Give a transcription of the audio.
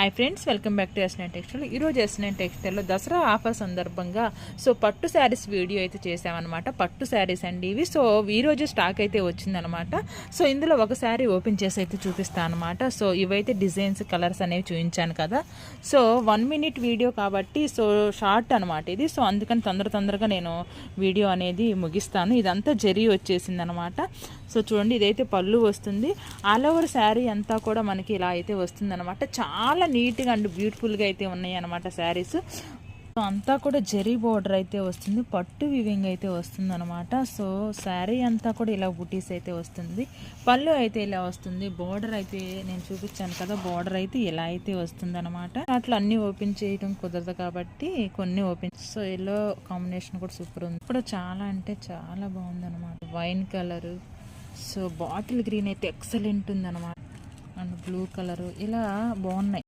Hi friends, welcome back to S nine textile. ఈరోజు S nine టెక్స్టైల్లో Dasara offer సందర్భంగా పట్టు శారీస్ వీడియో అయితే చేసామన్నమాట. పట్టు శారీస్ అండి ఇవి. ఈరోజు స్టాక్ అయితే వచ్చిందనమాట. ఇందులో ఒక శారీ ఓపెన్ చేసి అయితే చూపిస్తాను అనమాట. ఇవైతే డిజైన్స్ కలర్స్ అనేవి చూపించాను కదా. 1 minute వీడియో కాబట్టి షార్ట్ అనమాట ఇది. అందుకని తొందరగా నేను వీడియో అనేది ముగిస్తాను. ఇదంతా జరీ వచ్చేసింది అనమాట. చూడండి, ఇదైతే పళ్ళు వస్తుంది. ఆల్ ఓవర్ శారీ అంతా కూడా మనకి ఇలా అయితే వస్తుంది అనమాట. చాలా నీట్గా అండ్ బ్యూటిఫుల్గా అయితే ఉన్నాయి అనమాట శారీస్. అంతా కూడా జరీ బోర్డర్ అయితే వస్తుంది, పట్టు వివింగ్ అయితే వస్తుంది అనమాట. శారీ అంతా కూడా ఇలా బుటీస్ అయితే వస్తుంది. పళ్ళు అయితే ఇలా వస్తుంది. బోర్డర్ అయితే నేను చూపించాను కదా, బోర్డర్ అయితే ఇలా అయితే వస్తుంది అనమాట. అట్లా అన్ని ఓపెన్ చేయడం కుదరదు కాబట్టి కొన్ని ఓపెన్. ఎల్లో కాంబినేషన్ కూడా సూపర్ ఉంది. ఇప్పుడు చాలా అంటే చాలా బాగుంది అనమాట. వైన్ కలర్, బాటిల్ గ్రీన్ అయితే ఎక్సలెంట్ ఉంది అనమాట. అండ్ బ్లూ కలర్ ఇలా బాగున్నాయి.